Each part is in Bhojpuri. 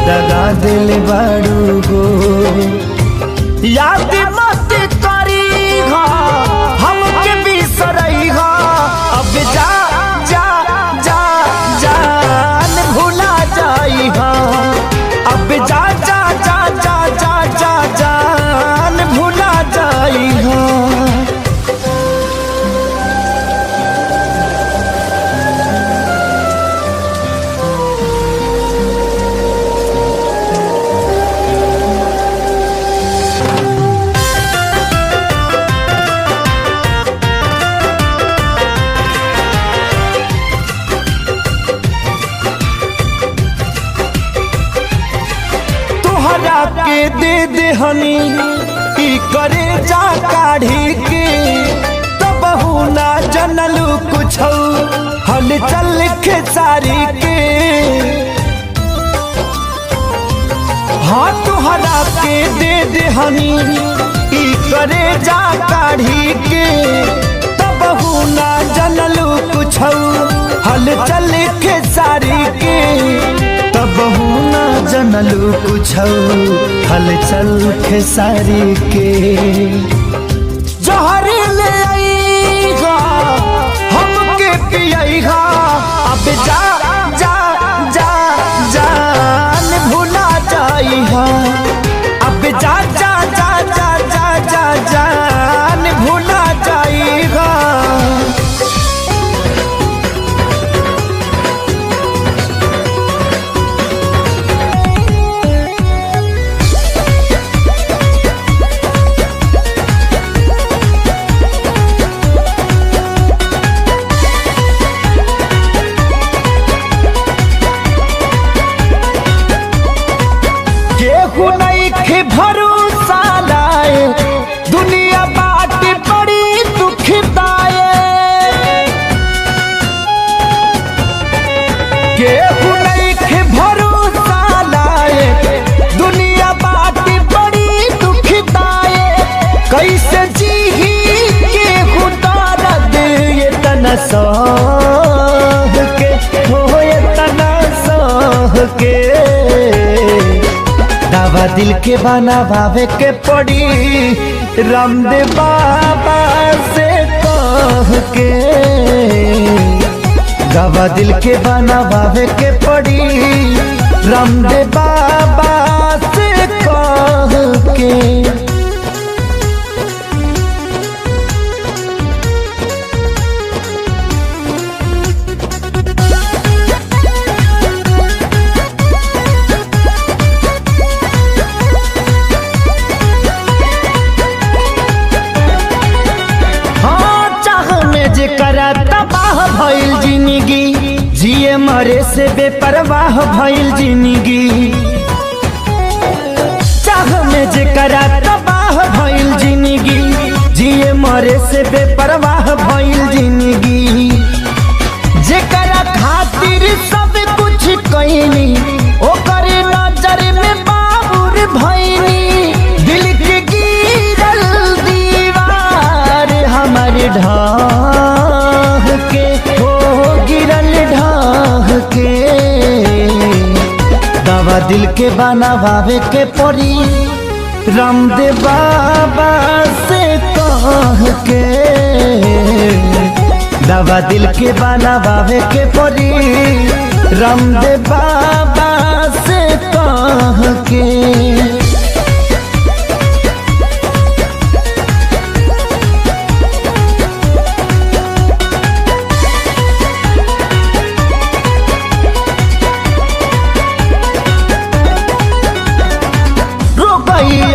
दगा दिल बारू गो। याद मत करी हमके बिसरई अब जा जा जा जान भुला जाई अब जा जा जा जा जा जा जान भुला जाई के दे दे हनी ई करे जा काढ़ी के तब ना जनलू कुछ हल चल खेसारी के। हाँ तुहरा के दे दे हनी ई करे जा काढ़ी के तब ना जनलू कुछ हल चल खेसारी के तब ना जनलू कुछ हलचल खेसारी के। जहर ले आईगा हमके पियाईगा अब जा जा जा जान भुला जाईगा अब जा जा जा जा जा जा जान भुला जाईगा। भरोसा लाए दुनिया बाट बड़ी दुखदाए केहू नहीं भरोसा लाए दुनिया बाट बड़ी दुखदाए कैसे जी केहू दर्द ये तना सह के हो ये तना सह के। दवा दिल के बनावे के पड़ी रामदेव बाबा से कह के। दवा दिल के बनावे के पड़ी रामदेव बाबा से कह के। तबाह भइल जिंदगी जिए मरे से बेपरवाह भइल जिंदगी चाह में जेकरा तबाह भइल जिंदगी जिए मरे से बेपरवाह भइल जिंदगी जेकरा खातिर सब कुछ कइनी ओकर नजर में बाबुर भइनी दिल के गिरल दीवार हमारे ढाह के हो गिरल ढाह के। दवा दिल के बनावे के पड़ी रामदेव बाबा से कह के। दवा दिल के बनावे के पड़ी रामदेव बाबा से कह के।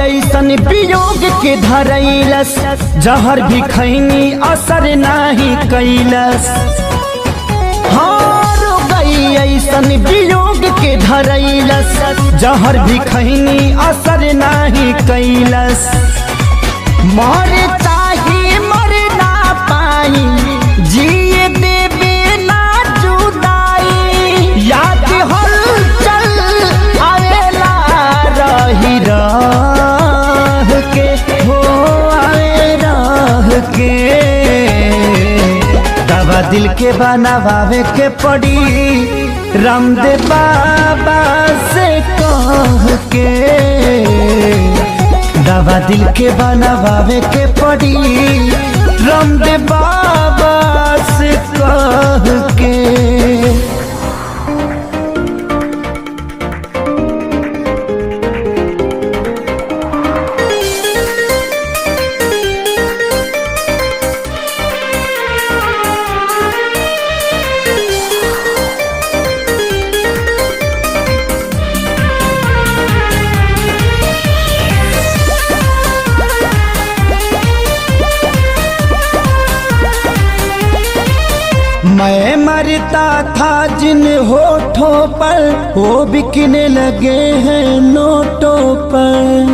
ऐसन वियोग के धरैलस जहर भी खैनी असर नहीं कैलस। हाँ रो गई ऐसन वियोग के धरैलस जहर भी खैनी असर नहीं कैलस। मर चाहे मर ना पाई जिए देवे ना जुदाई याद हल चल आवेला रही रह के हो आवे रह के। दवा दिल के बनावे के पड़ी रामदेव बाबा से कह के दवा दिल के बनावे के पड़ी, रामदेव बाबा से कह के। मैं मरता था जिन होठों पर, वो बिकने लगे हैं नोटों पर।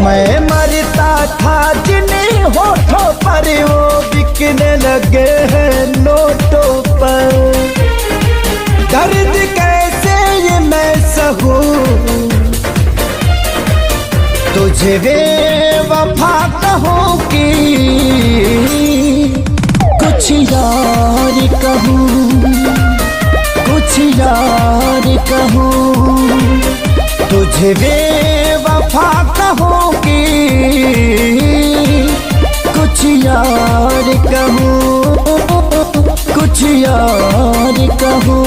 मैं मरता था जिन होठों पर, वो बिकने लगे हैं नोटों पर। दर्द कैसे ये मैं सहूं, तुझे बेवफा कहूं कि कुछ यार कहूँ, कुछ यार कहूँ, तुझे बेवफा कहूँ कि कुछ यार कहूँ, कुछ यार कहूँ।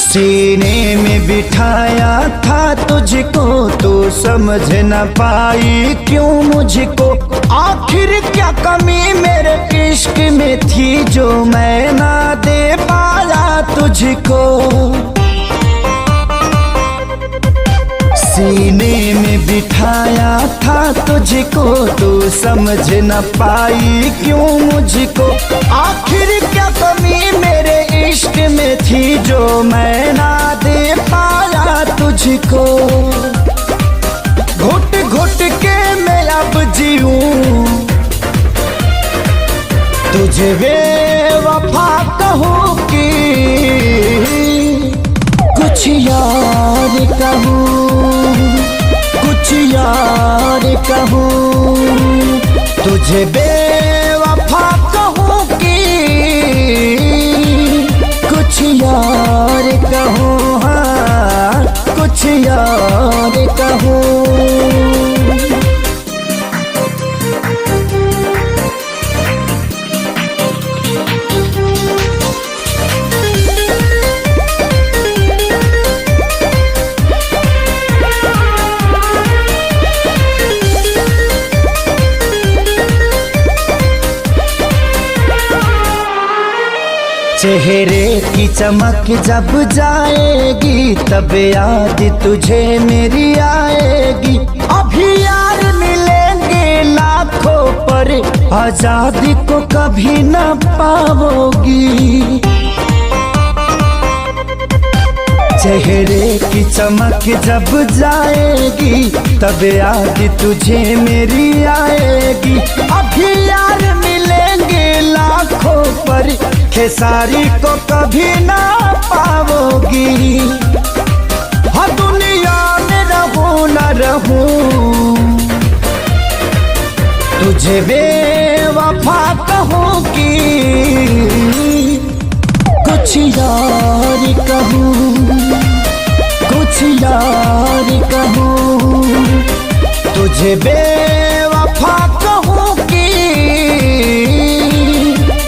सीने में बिठाया था तुझको, तू समझ न पाई क्यों मुझको। आखिर क्या कमी मेरे इश्क में थी जो मैं ना दे पाया तुझको। सीने में बिठाया था तुझको, तू समझ न पाई क्यों मुझको। आखिर क्या कमी मेरे इश्क में थी जो मैं ना दे पाया तुझको। घुट घुट के मैं अब जीऊं, तुझे बेवफा कहूं कि कुछ यार कहूँ, कुछ यार कहूँ, तुझे बेवफा कहूँ कि कुछ यार कहूँ, हाँ कुछ यार कहूँ। चेहरे की चमक जब जाएगी, तब याद तुझे मेरी आएगी। अभी यार मिलेंगे लाखों पर, आजादी को कभी न पाओगी। चेहरे की चमक जब जाएगी, तब याद तुझे मेरी आएगी। अभी यार मिलेंगे लाखों पर, खेसारी को कभी ना पाओगी। हाँ दुनिया में रहूं न रहूं, तुझे बेवफा कहूं कि कुछ यार कहूं, कुछ यार कहूं, तुझे बेवफा कहूं कि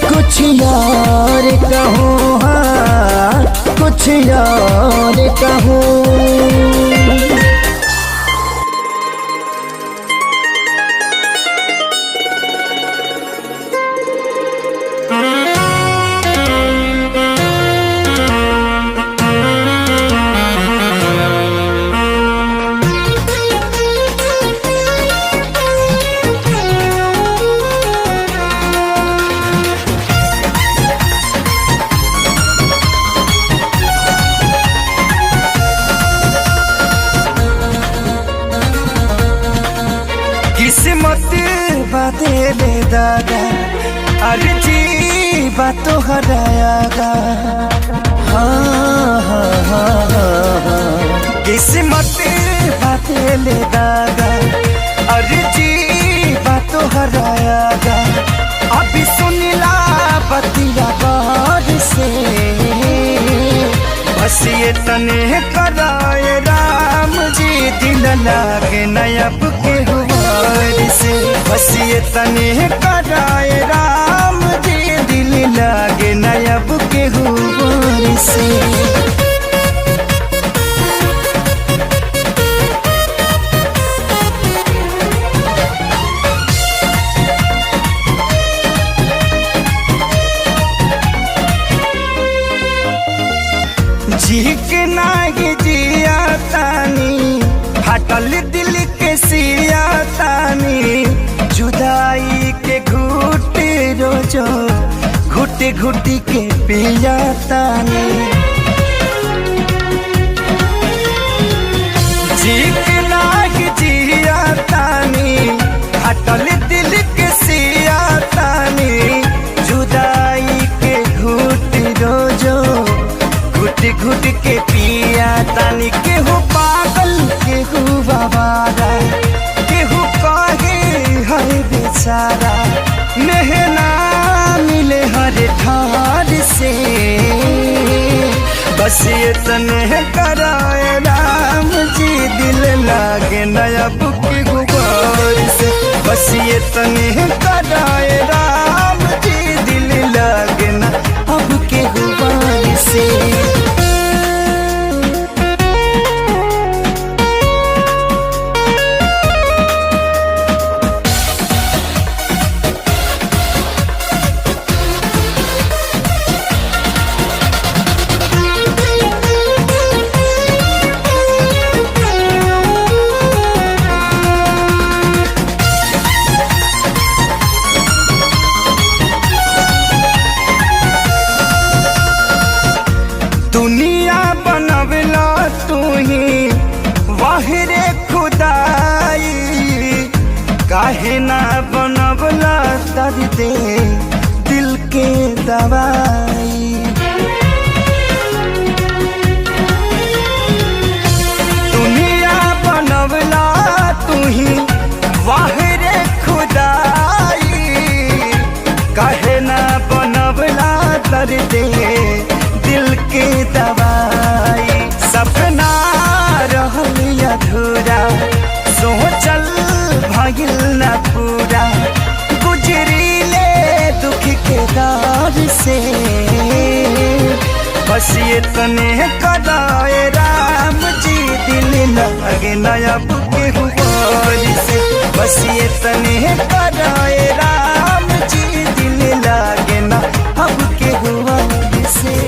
कुछ यार कहूँ, हाँ कुछ यार कहूँ। बा तोहरायागा। हाँ हाँ हाँ हाँ किस्मत बाते ले दागा। अर्जी बा तोहरायागा अभी सुनिला बतिया बार से। बस ये तने कराए राम जी दिल लागे नयब के हुआर से। बस ये तने कराए राम जी दिल लागे नयब के हुआर से। जी के नागे जिया तानी फाटल दिल के सिया तानी। जुदाई के घुटे रोजो घुटे घुटी के पिया तानी। जी के नागे जिया तानी फाटल दिल के सिया तानी। जुदाई के घुटे रोजो घुट घुट के पिया तानी। केहू पागल केहू बाबारा केहू कहे हर बेचारा। मेहना मिले हर ठार से। बस ये तने कराए राम जी दिल लागे नयब के गुबार से। बस ये तने कराए राम जी दिल लागे न अब के गुबार से। दुनिया बनवला तू ही वाहिरे खुदाई। काहे ना बनवला दर्द दिल के दवाई। दुनिया बनवला तू ही वाहिरे खुदाई। काहे ना बनवला दर्द दिल के दवाई। सपना रहल अधूरा सोचल भइल न पूरा। गुजरीले दुख के दौर से। बस ये तने कराए राम जी दिल लागे नयब के हुआर से। बस ये तने कराए राम जी दिल लागे न अब के हुआर से।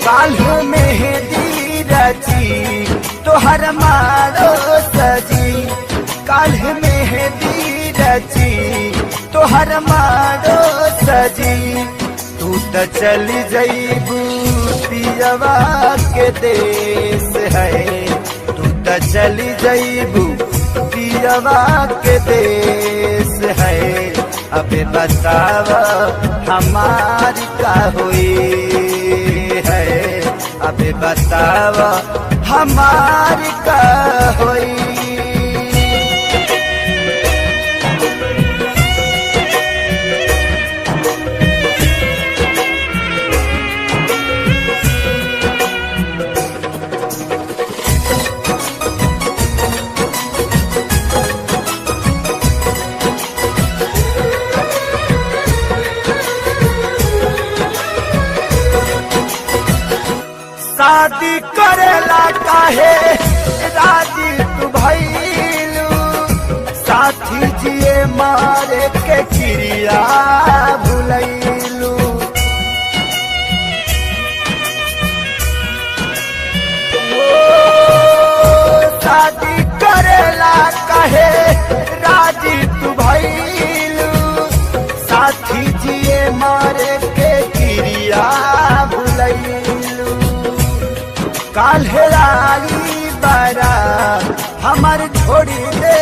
काल्ह मेहंदी रची तोहर मारो सजी। काल्ह मेहंदी रची तोहर मारो सजी। तू तो चली जईबू पियवा के देश है। तू तो चली जईबू पियवा के देश है। अबे बतावा हमारी का हुई है। अबे बतावा हमारी का हुई। शादी करेला काहे राजी तू भइलू। साथी जिए मारे के क्रिया भुलैलू। काल्हे आई बारात हमार छोड़ी दे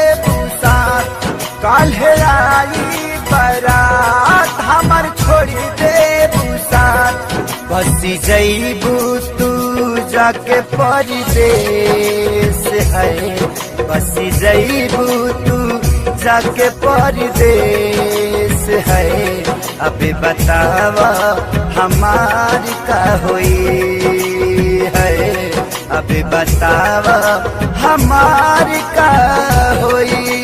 साथ। काल्हे आई बारात हमार छोड़ी दे साथ। बसी जईबू तू जाके परदेस है। बसी जईबू तू जाके परदेस है। अबे बतावा हमारी का हुई है। अबे बतावा हमारी का हुई।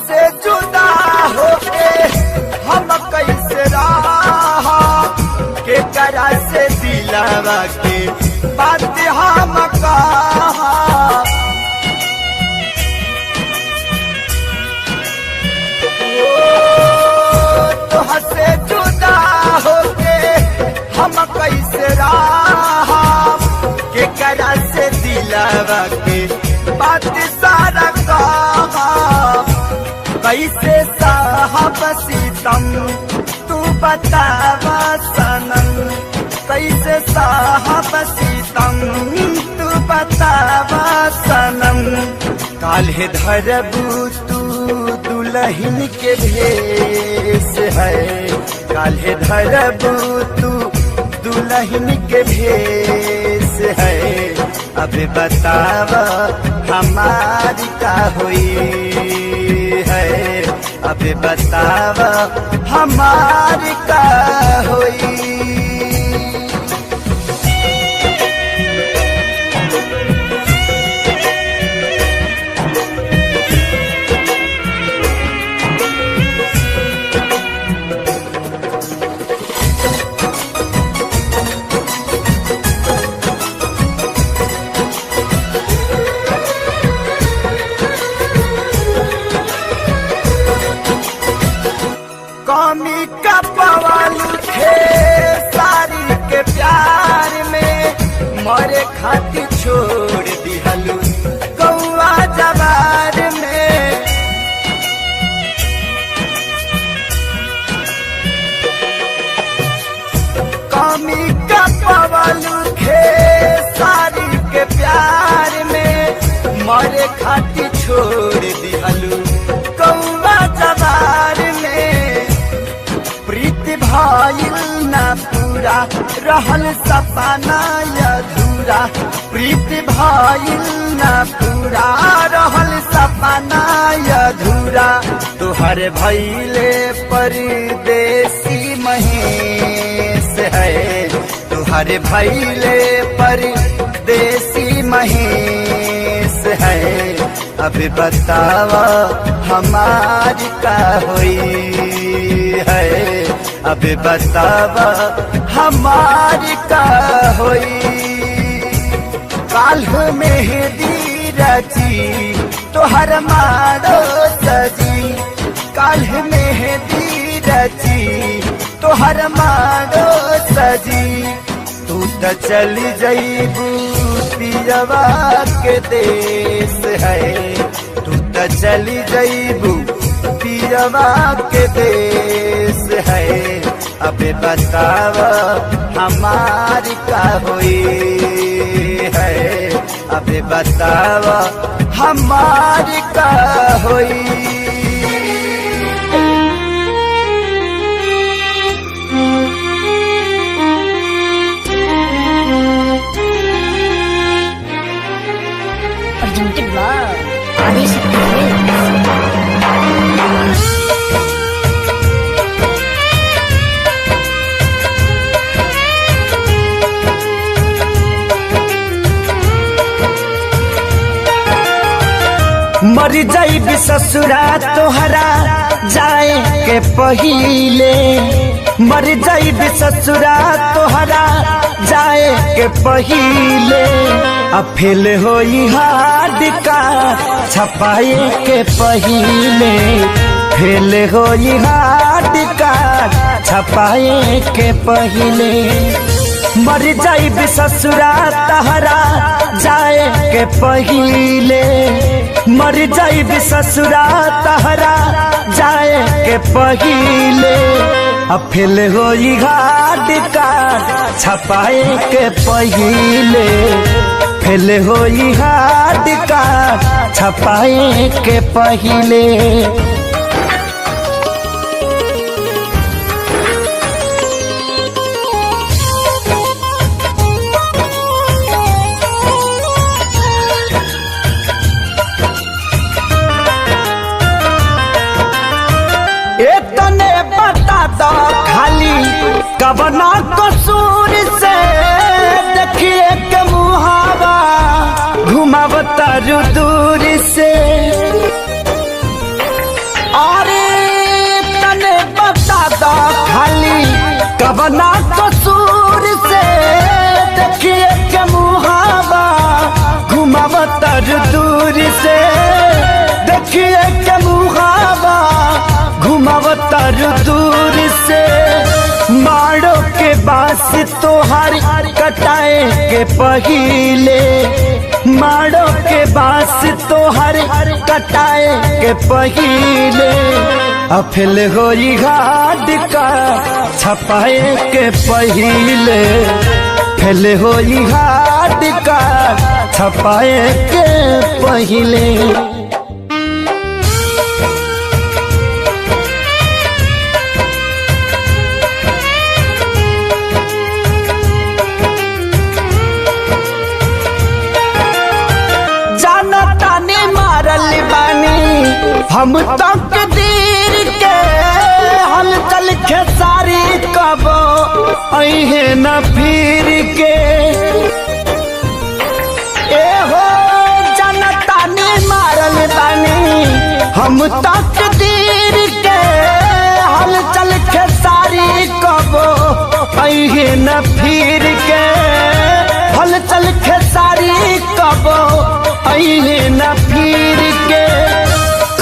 से जुदा होके हम कैसे रहा के करा से दिलावा के बात हम कहा। तो से जुदा होके हम कैसे रहा के करा से दिलावा के बात सारा कहा। कैसे साहब सीतम तू बतावा सनम। कैसे साहब सीतम तू बतावा सनम। काल्हे धरबू तू दुल्हन के भेष है। काल्हे धरबू तू दुल्हन के भेष है। अब बतावा हमारी का हुई है। अब बतावा हमारी का हुई। कमी का पवाल थे सारी के प्यार में। मरे खातिर छोड़ दिहलू कौआ जवार में। कमी का पवाल थे सारी के प्यार में। मरे खातिर छोड़ दिहलू कौआ जवार में। प्रीति भाईल ना पूरा रहल सपना अधूरा। प्रीति भाईल ना पूरा रहल सपना अधूरा। तुहर भैले परदेसी महेश है। तुहर भैले परदेसी महेश है। अब बतावा हमारी का हुई है। अब बतावा हमारी का हुई। काल्ह मेहंदी रची तोहर मारो सजी। काल्ह मेहंदी रची तोहर मारो सजी। तू तो चली जईबू पियवा के देश है। तू तो चली जईबू पियवा के देश है। अब बतावा हमारी का हुई है। अब बतावा हमारी का हुई। Presented by Adishakti Films. मर जाइब ससुरा तोहरा जाए के पहिले। मर जाइब ससुरा तोहरा जाए के पहिले। अब फेल होई हार्ड का छपाए के पहिले। फेल होई हार्ड हार्ड कार्ड छपाए के पहिले मर जाइब ससुरा तहरा जाए के पहिले मर जाइब ससुरा तहरा जाए के पहिले फेल होई हार्ड कार्ड छपाए के पहिले फेल होई हार्ड कार्ड छपाए के पहिले खाली कबना कसूर से देखिए के मुहावा घुमावता दूर से अरे तने बता दो खाली कबना कसूर से देखिए के मुहावा घुमावता दूर से देखिए के मुहावा घुमावता दूर से मारो के बास तोहार कटाए के पहिले मारो के बास तोहार कटाए के पहिले फेल होई हार्ड कार्ड छपाए के पहिले फेल होई हार्ड कार्ड छपाए के पहिले हम तक दीर के हलचल खेसारी कब अहे न फिर के ए हो जनता ने मारल बानी हम तक दीर के हलचल खेसारी कब अहे न फिर के हलचल खेसारी कब अहे न फिर के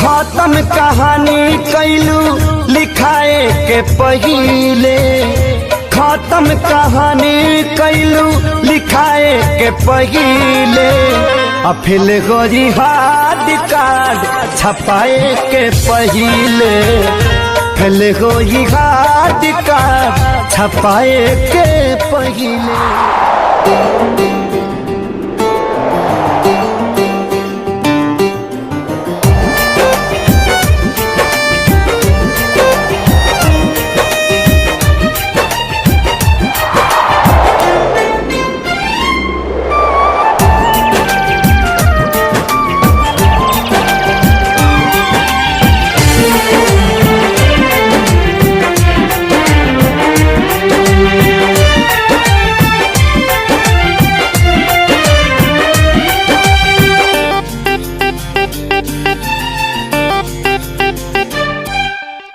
खत्म कहानी कैलू लिखाए के पहिले खत्म कहानी कैलू लिखाए के पहिले फेल होई हार्ड कार्ड छपाए के पहिले फेल होई हार्ड कार्ड छपाए के पहिले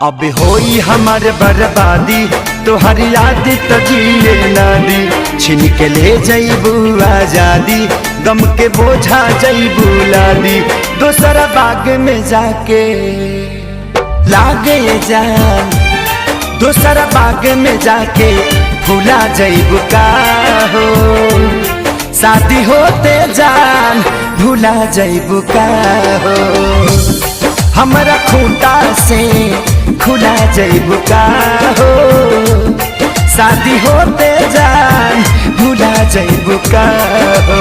अब होई हमार बर्बादी तोहर याद तो जिए नादी छिन के ले जईबू आजादी गम के बोझा जईबू लादी दोसर बाग में जाके लागे जान दोसर बाग में जाके भूला जईबू का हो शादी होते जान भूला जईबू का हो हमरा खूंटा से खुला जईबू का हो शादी होते जान भूला जईबू का हो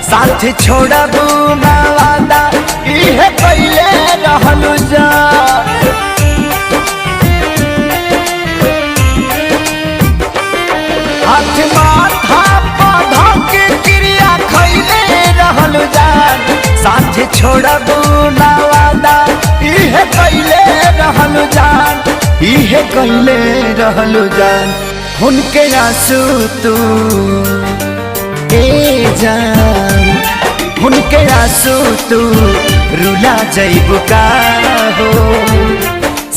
साथ छोड़बू ना वादा इहे पहले रहलू जा हाथ माथा पौधा के क्रिया खैले रहलू जान साथ छोड़बू ना वादा इहे पहले रहलू जान इहे कहले रहलू जान उनके आंसू तू ए जान, उनके आंसू तू रुला जइबू का हो,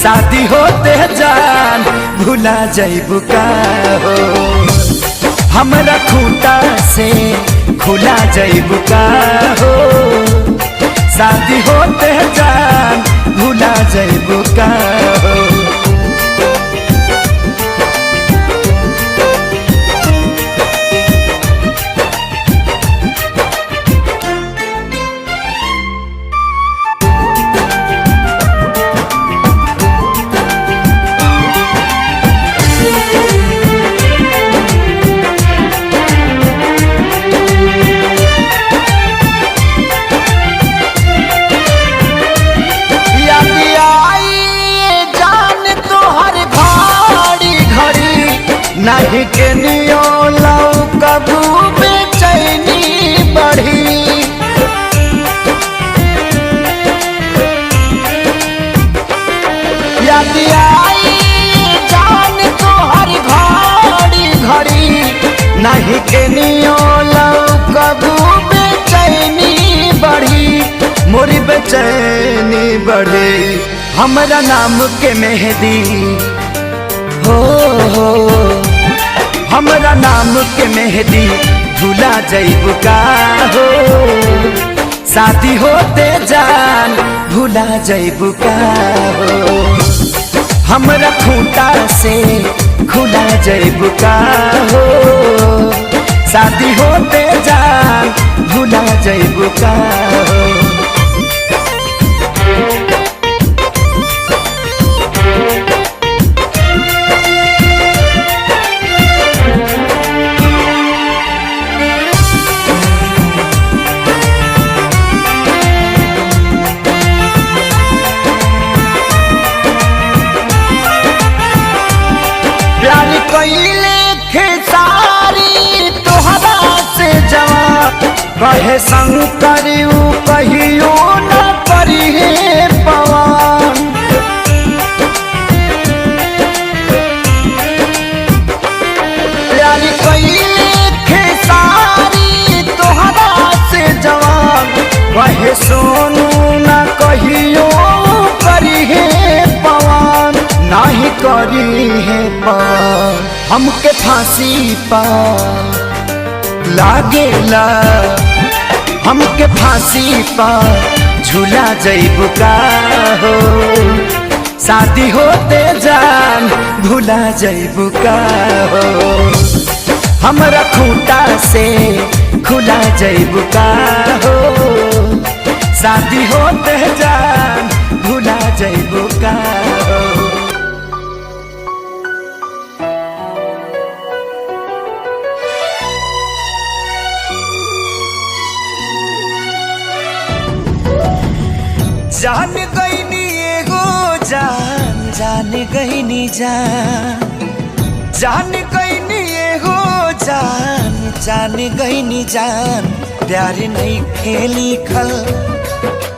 शादी होते जान भुला जइबू का हो, हमरा खूंटा से खुला जइबू का हो, शादी होते जान भुला जइबू का हो। नहीं के नियो लौ कबू बेचैनी बढ़ी, याद आई जान तोहर घड़ी घड़ी, नहीं के नियो लौ कबू बेचैनी बढ़ी, मोरी बेचैनी बढ़ी, हमरा नाम के मेहंदी हो, हमरा नाम के मेहंदी भुला जइबू का हो, शादी होते जान भुला जइबू का हो, हमरा खूंटा से खुला जइबू का हो, शादी होते जान भुला जइबू का हो। कैले खेसारी तोहरा से जवान, कहे शंकर कहियो न करी हे पवन, प्यारी कैले खेसारी तोहरा से जवान, कहे सोनू न कहियो करी हे पवन, नहीं करी है पवन, हमके फांसी पा लागेला, हमके फांसी पा झूला जइबू का हो, शादी होते जान भुला जइबू का हो, हमरा खूंटा से खुला जइबू का हो, शादी होते जान भुला जइबू का हो। जान गईनी एगो जान, जान गईनी जान, जान गईनी एगो जान, जान गईनी जान, प्यार नहीं खेली खल,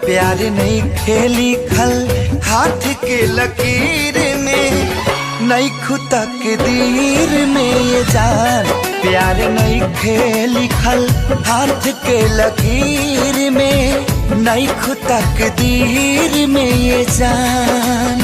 प्यार नहीं खेली खल, हाथ के लकीर में नहीं खुदा के दीर में ये जान, प्यार नहीं खेली खल, हाथ के लकीर में नहीं खुदा के दीर में ये जान।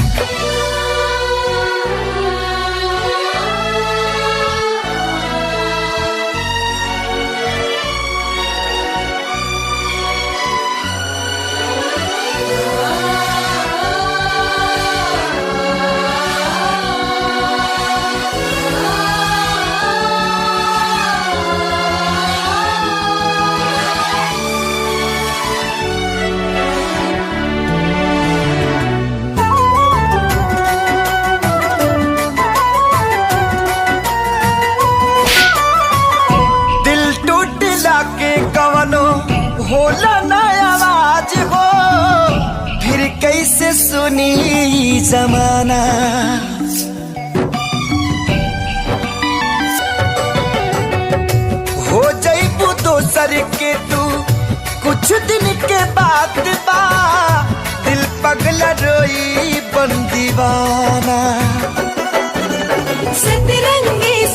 होला ना आवाज हो, फिर कैसे सुनी जमाना, हो जाइबू दोसर के तू कुछ दिन के बाद बा, दिल पगला रोई बन दीवाना, सतरंगी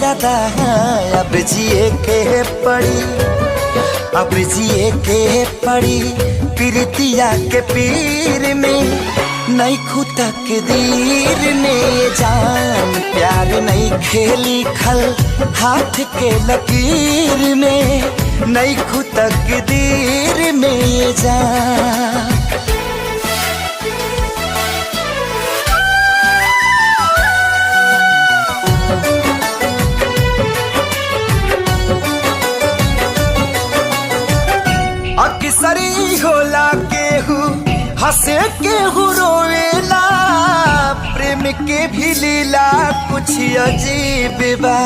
ज्यादा अब जिए के पड़ी, अब जिए के पड़ी प्रीतिया के पीर में, नहीं खुदा के दीर में जान प्यार नहीं खेली खल हाथ के लकीर में, नहीं खुदा के दीर में जान। अक्सरी होला केहू हंसे केहू रोवेला, प्रेम के भी लीला कुछ अजीब बा।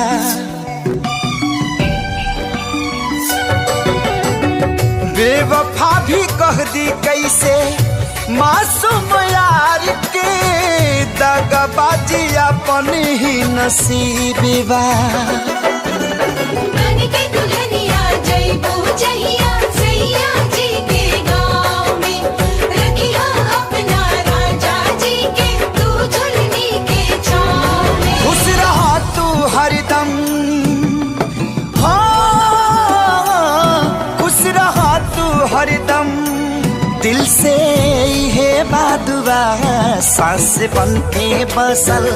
बेवफा भी कह दी कैसे मासूम यार के, दगाबाजी अपन ही नसीब बा। हरदम खुश रहा तू हरदम, दिल से है बादुआ सांस बन के बसल,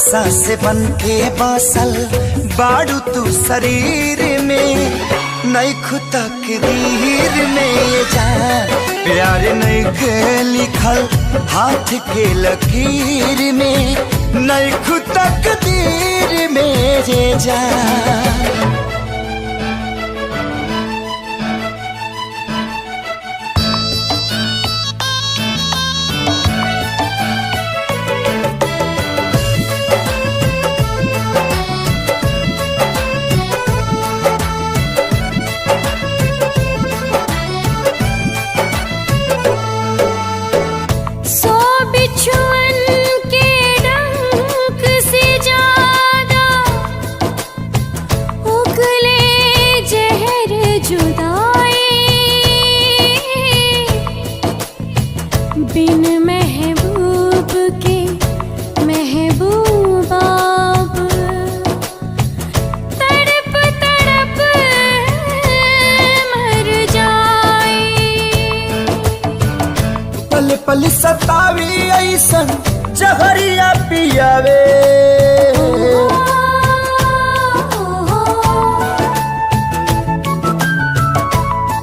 सांस बन के बसल बाड़ू तू शरीर में, नहीं खुदा के दीर में जा प्यार नहीं के लिखल हाथ के लकीर में, नहीं खुदा के दीर में जा। बिन महबूब के महबूबा तड़प तड़प मर जाए, पल पल सतावी ऐसन जहरिया पियावे,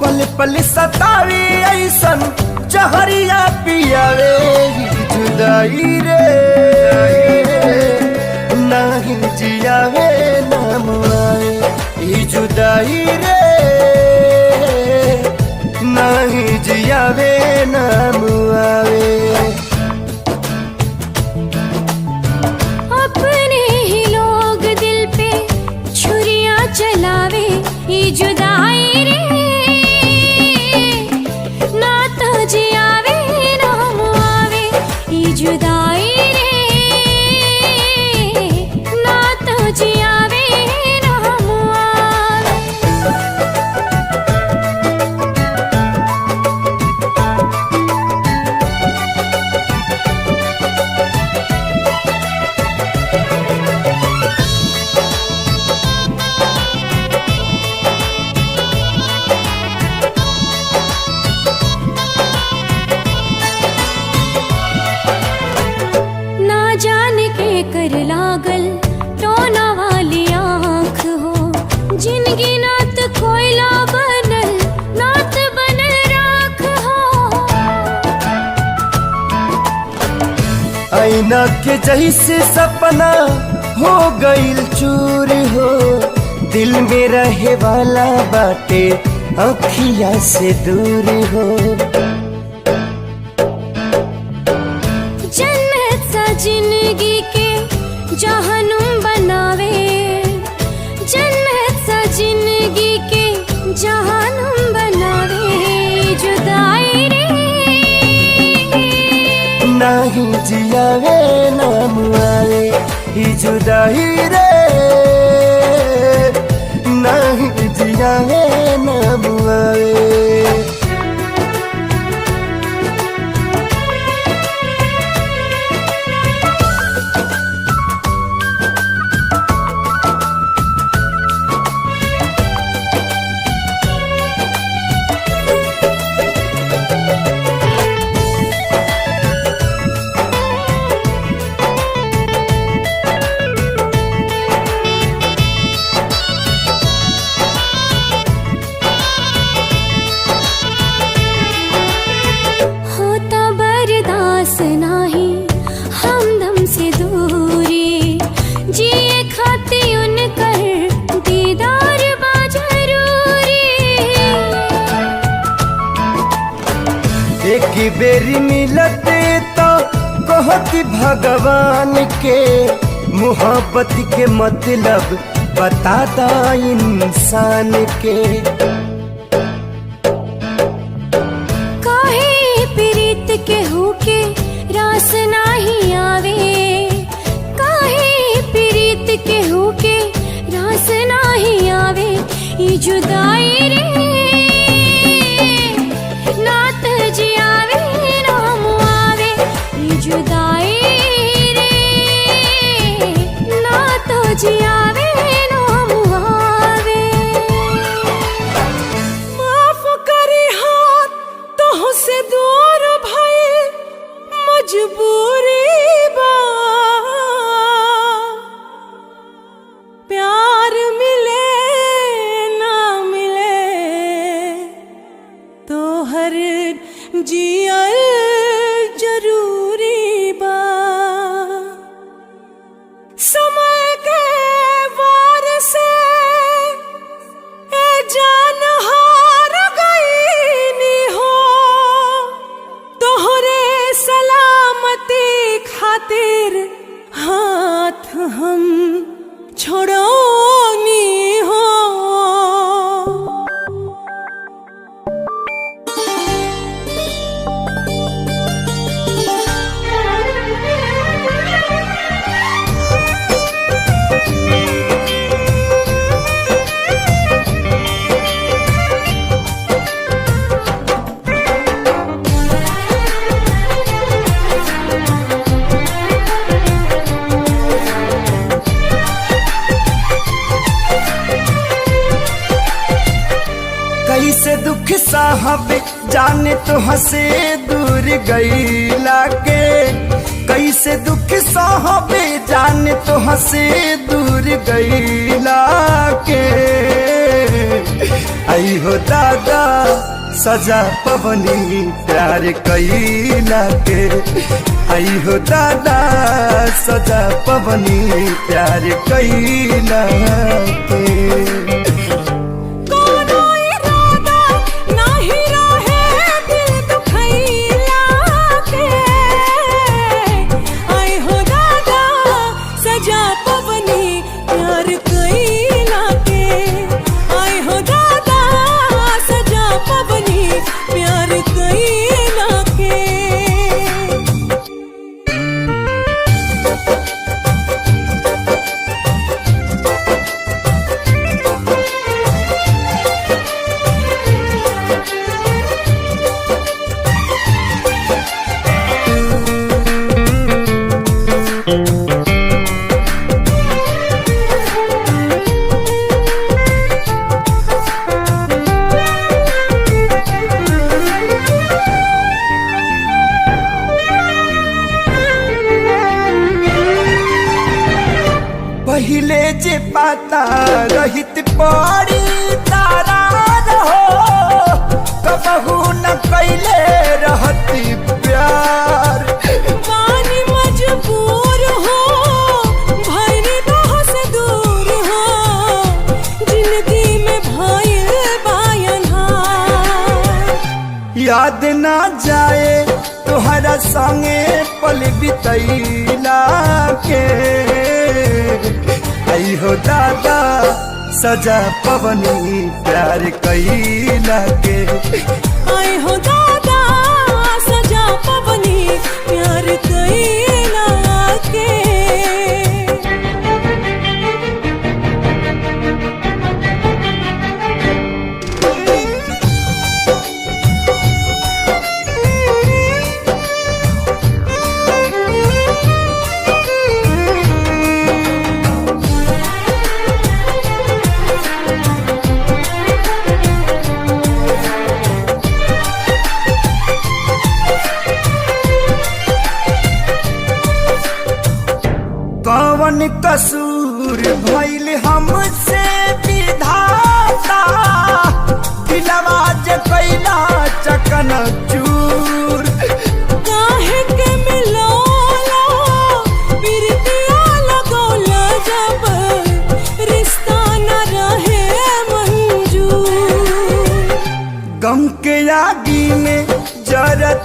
पल पल सतावी ऐसन जहरिया पियावे, जुदाई रे नहीं जियावे नाम आए, जुदाई रे नहीं जियावे नाम आवे। अपने ही लोग दिल पे छुरियां चलावे, ये जुदाई रे ना तो जियावे नाम आवे, ये जुदाई रे ना तो जियावे नाम आवे। कर लागल टोना वाली आँख हो, जिनगी नात कोयला बनल नात बनल राख हो। आईना के जैसे सपना हो गईल चूर हो, दिल में रहे वाला बाटे अखिया से दूर हो। जन्नत सा जिंदगी के जहनुम बनावे, जन्नत सा जिंदगी के जहनुम बनावे, जुदाई रे नहीं जियावे नाम आवे, जुदाई रे नहीं जियावे नाम आवे। बेरी मिलते तो कहती भगवान के मोहब्बत के मतलब बताता इंसान के। काहे प्रीत के होके रास नाही आवे, काहे प्रीत के होके रास नाही आवे, ई जुदाई रे नात जियावे नाम आवे, ई जुदाई रे नात जियावे नाम आवे। माफ करी हाथ तो से दूर भई मजबूरी बा, प्यार मिले ना मिले तो हर जियल जरूरी बा। समय के वार से ए जान हार गईनी हो, तोहरे सलामती खातिर हाथ हम छोड़ोनी हो। कैसे दुख साहब जाने तो हंसे दूर गईला के, कैसे दुख साहब जाने तो हंसे दूर गईला के। आई हो दादा सजा पवनी प्यार कईला के, आई हो दादा सजा पवनी प्यार कईला के। पहिले जे पाता रहित पड़ी तारा रहो, कबहू न कैले रहती प्यार। पानी मजबूर हो भइनी तोह से दूर हो, जिंदगी में भइल बायनहार। याद ना जाए तोहरा संगे पल बितैला के, आई हो दादा सजा पवनी प्यार कईला के। आई हो दादा सजा पवनी प्यार कईला के।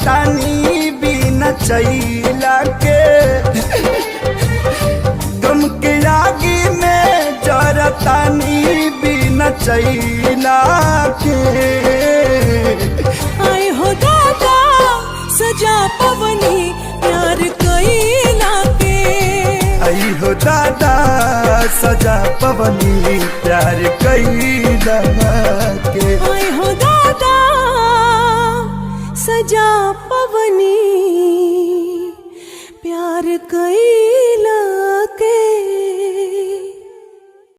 जरतानी बिना चैला के गम के आगे में जरतानी बिना चैला के आए हो दादा सजा पवनी प्यार कैला के आई हो दादा सजा पवनी प्यार कैला के आए हो दादा सजा पवनी प्यार कैला